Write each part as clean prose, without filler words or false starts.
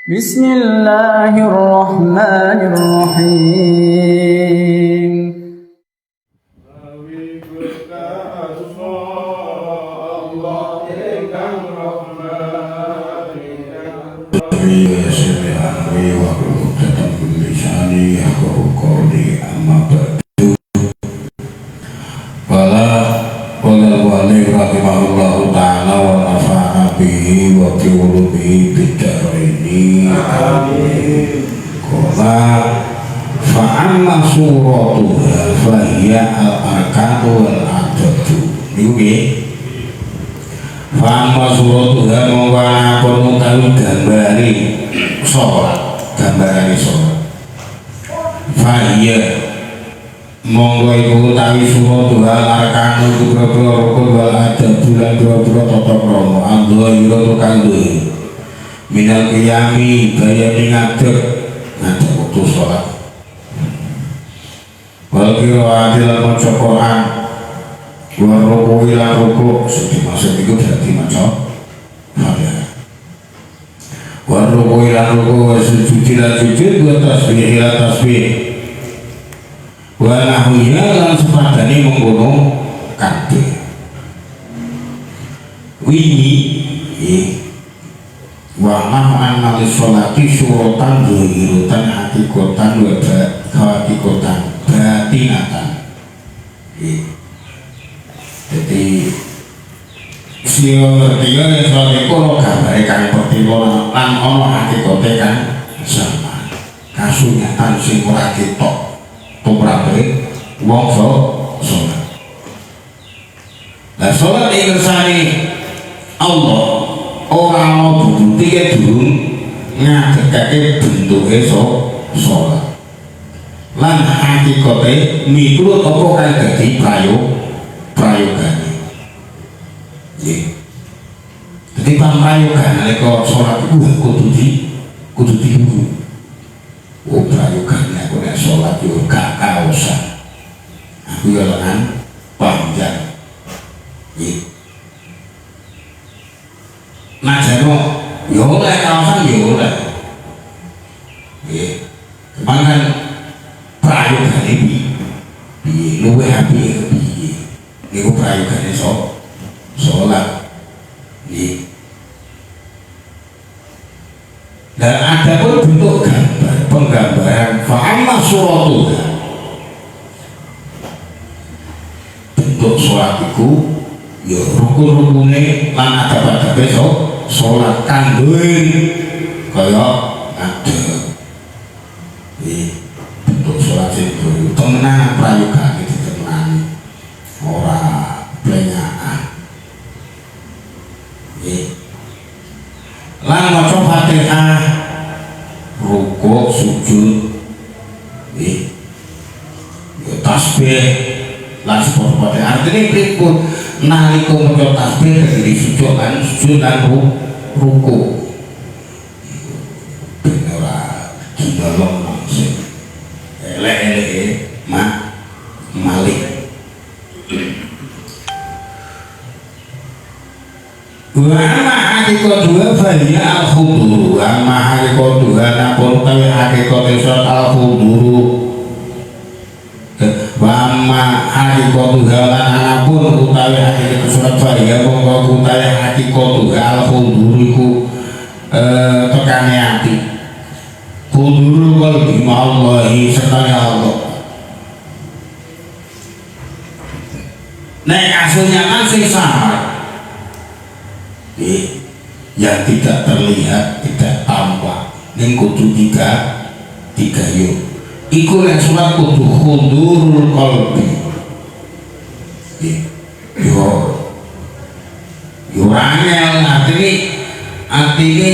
Bismillahirrahmanirrahim. Rahimahullahu ta'ala wa nafa'ana bihi wa bi'ulumihi bidaraini amin. Qala fa'amma suratuha fahiya al-arkanu wal-adadu. Niku nggih. Fa'amma suratuha mawa'ana kono tawi gambari sholat, gambarane sholat. Fahiya monggo iku utawi suratuha arkanu boro-boro rukun wal adadu lan boro-boro tata krama andha ira kang duwe minal qiyami bayane ngadeg wektu salat wal qiraati lan maca Quran wa ruku ila ruku sing maksud iku dadi maca Fatihah wa ruku ila ruku wa sujud ila sujud wa tasbih ila tasbih wa nahwiya lan sepadane mengkono kabeh wingi wa ma'ana li sholati syuratan zuhirutan hakikotan wa hakikotan batinatan. Jadi sing ngerti ya sholat iku ora gambare kang pertila lan ana hakikote kan sama kasunyatan sing ora ketok tumrape wong sholat. Lah sholat iki kersane Allah ora ana bukti durung ngadekake bentuke sholat. Lan hakikate miturut apa kang dadi prayogane. Nggih. Dadi pamrayogan nalika sholat iku kudu dibuku. Oh prayogane aku nek sholat yo gak kaosan. Aku yo lengan panjang. Nggih. Najano yo oleh kaosan yo oleh. Nggih. Cuman prayogane piye luwih apik piye. Niku prayogane sholat. Nggih. Dan ada pun bentuk gambar penggambaran fa'amma suratuha bentuk sholat itu ya rukun-rukune lan adab-adabe sholat kandhuin kaya ada bentuk sholat itu temenan prayogane ditemenani ora blengaan lan maca Fatihah rukuk sujud tasbih lan sepote artine pripun nalika maca tasbih dadi sujud lan rukuk ben ora dinolong sing elek-eleke malik wa hakikat dua fahiyya al-khuduru amma hakikat dua napun tawi hakikat israt al-khuduru wa amma hakikat dua lan anapun utawi hakikat israt fahiyya mongko utawi hakikat dua al-khuduru iku tekane ati khuduru qalbi ma'allahi sertane Allah nek aslinya kan sing samar yang tidak terlihat, tidak tampak ning kudu tiga yuk iku yang surat kudu khudurul qalbi yo angel artine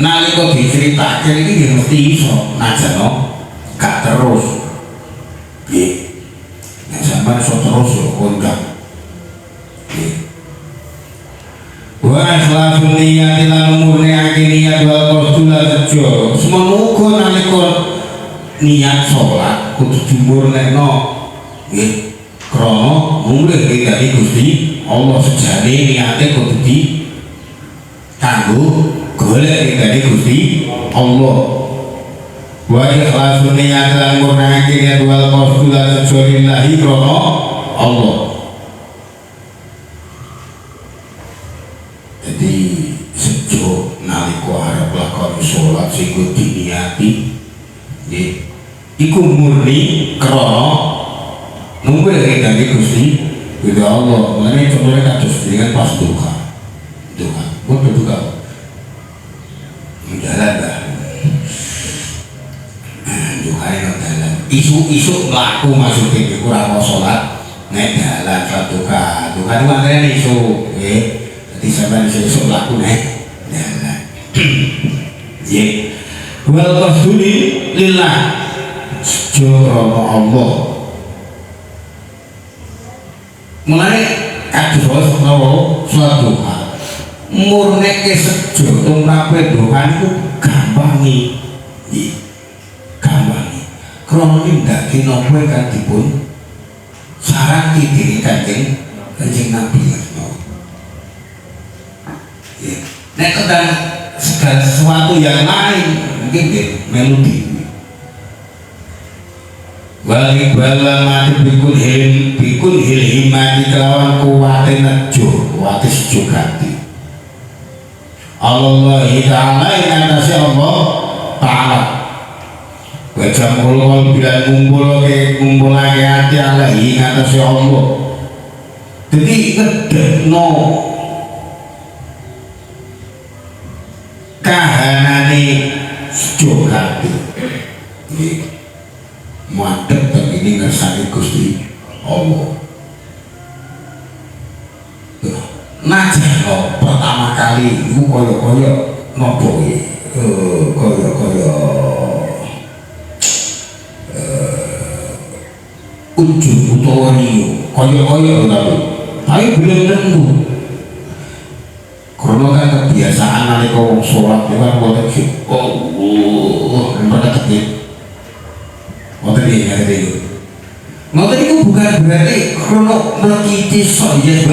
nalika diceritake iki ya mesti iso najano gak terus nggih nek sampeyan iso terus yo kondang wa ikhlasun niyati lan murniake niat wal qasdu lan rejo semono nalika niat salat kudu dimurnekno nggih krana mulih dadi Gusti Allah sejane niate kudu di kanggo golek dari Gusti Allah. Wa ikhlasun niat lan murnake niat wal qasdu lan lillahi krana Allah. Jadi sejo nalika arep lakoni salat sing diniati nggih iku murni krana numpuk dari Gusti Allah. Mulane contohnya kados dengan pas duka. Betul juga. Jalan dah. Duhai dalan. Isu mlaku maksudnya kurang sholat nek dalan duka. Duka itu maknanya isu, nggih. Dadi sampeyan isu mlaku nek dalan. Nggih. Wal qasduli lillah. Jorono Allah. Mulane kados sholat duha. Murneke sejo tumrape dohan itu gampangi krana nindakake napa ingkang dipun sarati dening Kanjeng Nabi. Nek kedang segala sesuatu yang lain mungkin melodi wali bala mati bikun hilmati kelawan kuwate nejo kuwate sejo ganti Allah Ta'ala yang atasnya Allah Ta'ala wajah mulul bila ngumpul lagi hati Allah yang atasnya Allah. Jadi ngedekno kahanane sejo hati madep begini ngersani Gusti Allah. Najan pertama kali itu kaya nopo kaya ujung utawa riyo kaya tapi belum tentu karena kan kebiasaan nalika wong sholat itu kan wonten Allah pada ketik wonten iki ngoten itu bukan berarti krono melekiti soya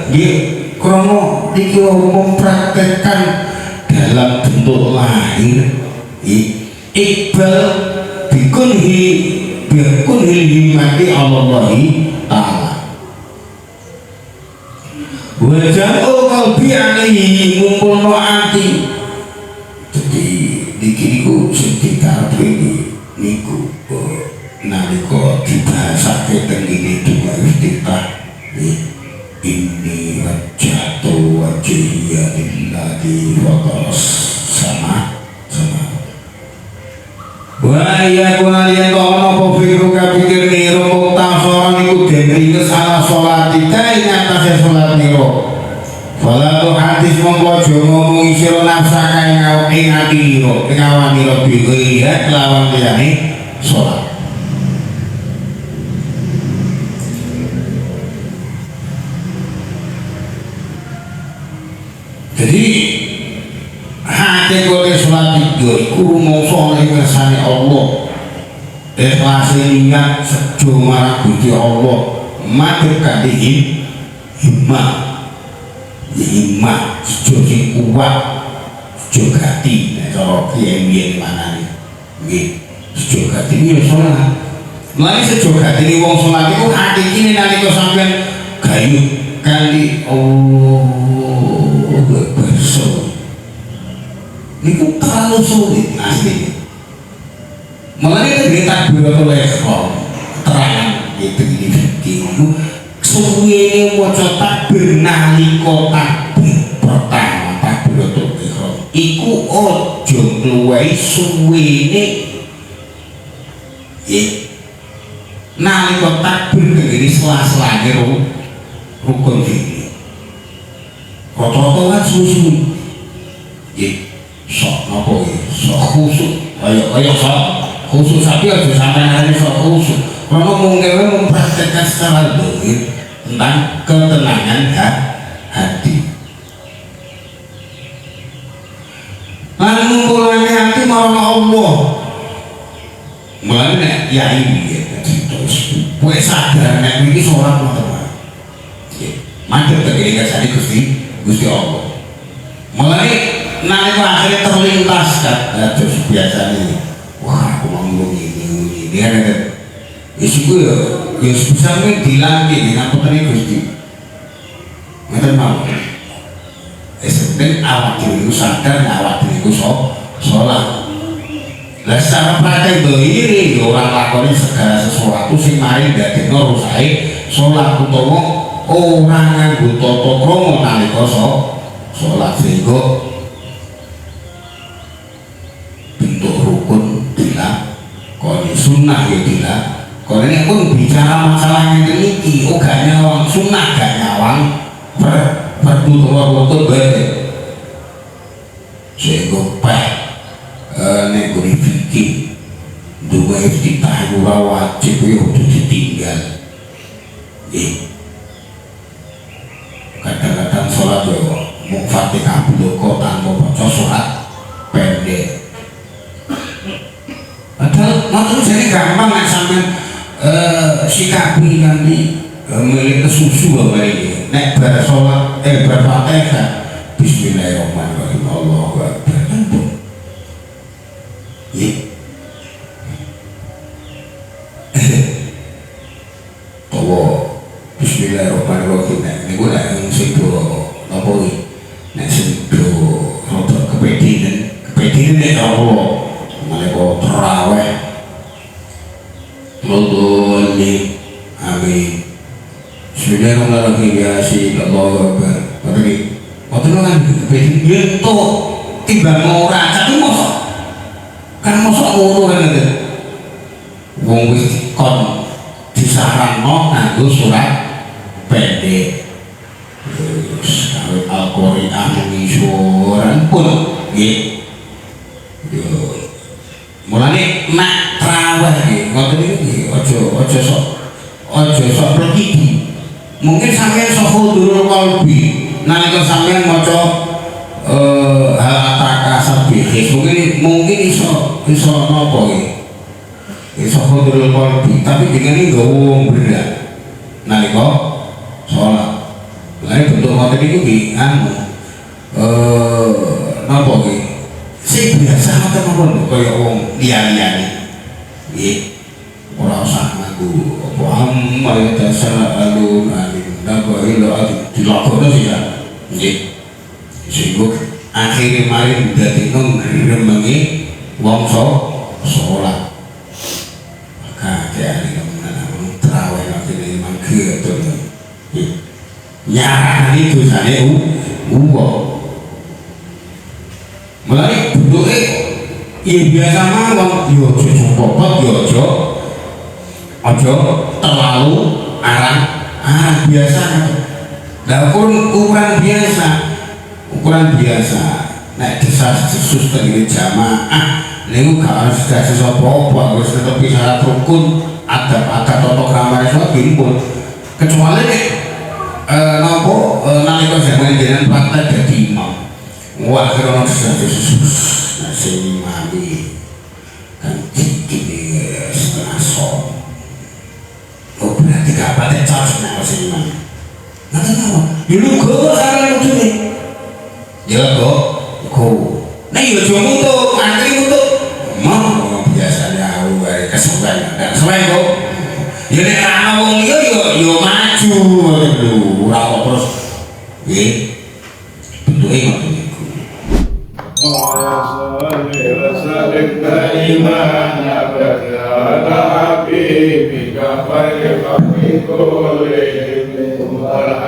nggih krono iki mempraktekkan dalam bentuk lahir iqbal bikunhi himati Allah Ta'ala wajah qalbi alaihi ngumpulno ati. Jadi niki niku sing dikarepe niku nalika dibahasake teng ngene dua istiqah ini wajhatu wajhiya lillahi faqas sama wa ya kalian kono apa pikiruka pikir niru muktasaran iku den ringkes ala salatika ing atase salat niro fala tu hadis mongko aja ngomong sira nafsaka ing atiro ing awaniro bihi lawan liyane salat. Jadi hati kowe sholat itu iku rumangsa ing kersane Allah. Ikhlas niat sejo marang Gusti Allah, madhep kanthi himmah. Himmah sejo sing kuat, sejo gati nek cara kiye-kiye manane. Nggih, sejo gati iki sholat. Mulane sejo gati wong sholat iku hati iki nalika sampeyan gayuh kali Allah bersulit. Ini terlalu sulit asli. Makanya kita takbiratul ihram terangan itu itu suwene maca takbir nalika takbir pertama takbiratul ihram iku aja ngluwihi suwene nalika takbir kene sela-selane rukun iki. Rata-rata kan suwi-suwi. Sok apa ya? Sok khusuk. Ayo sok khusuk tapi aja sampai hari sok khusuk. Karena mungkin mempraktekkan secara dohir tentang ketenangan hati. Lalu ngumpulane hati marang Allah. Mulane ya ini terus kowe sadar nek iki salat teman. Mantep tegene kasane Gusti Allah. Mulane nalika akhirnya terlintas kan terus biasa nih wah aku ngomong ini kan isiku ya sebisa mungkin dilantik ngapunten Gusti ngeten mau sebenarnya awak dhewe iku sadar awak dhewe iku salat lah secara praktek doiri ya orang lakoni segala sesuatu sing mari dadekno rusake salat utawa ora nganggo tata krama nalika salat sehingga bentuk rukun dilakoni sunnah ya dilakoni nek pun bicara masalah ngene iki gak nyawang sunnah gak nyawang fardu rukun bae sehingga nek guri fikih dua iftitah ora wajib ya kudu ditinggal kadang-kadang sholat ya mau Fatihah bloko tanpa baca surat pendek padahal itu jadi gampang nek sampean sikapi nanti milik kesusu apa ini nek bar sholat bar Fatihah bismillahirrahmanirrahim Allahu Akbar bahwa bismillahirrahmanirrahim ini gue lah yang sedo apa ini nek sedo roda kepedinan nek Allah mereka terawih Mudhulli amin bismillahirrahmanirrahim ya si Allahu Akbar waktu kan kepedinan itu timbang orang tapi kan mosok ngono kan itu wong wis kon disarano nganggo surat pendek terus kawit Al-Qur'an misuran pun nggih yo mulane nek traweh nggih ngoten iki aja sok berkiki mungkin sampeyan sok hudurul qalbi nalika sampeyan maca hal sabihis mungkin iso napa iso hudurul qalbi tapi dengan ini gak wong berat nalika sholat lain bentuk ngoten iku ki anu napa ki sing biasa ngoten napa kaya wong liya-liyane nggih ora usah nganggo apa amma ya tasalun alim napa ila dilakoni sih ya nggih sehingga akhirnya mari dadekno ngremengi wong sholat kakek temen traweh ngene mangke to nyarani dosane uwo mulai bentuke ya biasa mawon yo aja popot yo aja terlalu arang biasa lah ukuran biasa nek desas-desus tengene jamaah niku gak harus dadi sapa-apa wis tetepi syarat rukun adab-adab tata krama salat pun kecuali nek napa nalika zaman jenengan praktek dadi imam wah kira desas-desus nek sing imami kan iki setengah son berarti gak patek cocok nek sing imam nanti apa lu kok salah lucu ya kok nah iya cuma untuk antri untuk mau biasanya aku kayak kesukaan dan selain kok ya nek ana wong liya yo maju lho ora terus nggih bentuke ngoten niku wa sallallahu daiman abada habibika khairul kulli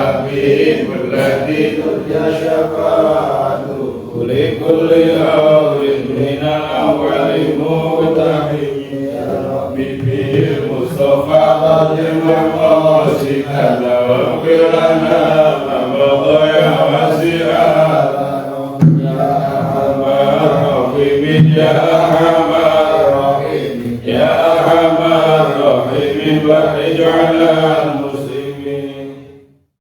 Habib alladhi turja syafa'atuhu li kulli awrin min al-awwali muqtahi ya Rabbi bil Mustafa qadim maqasidana wa qirana mabadha ya wasi'ana ya Arhamar Rahimin ya Arhamar Rahimin ya Arhamar Rahimin wa ij'alna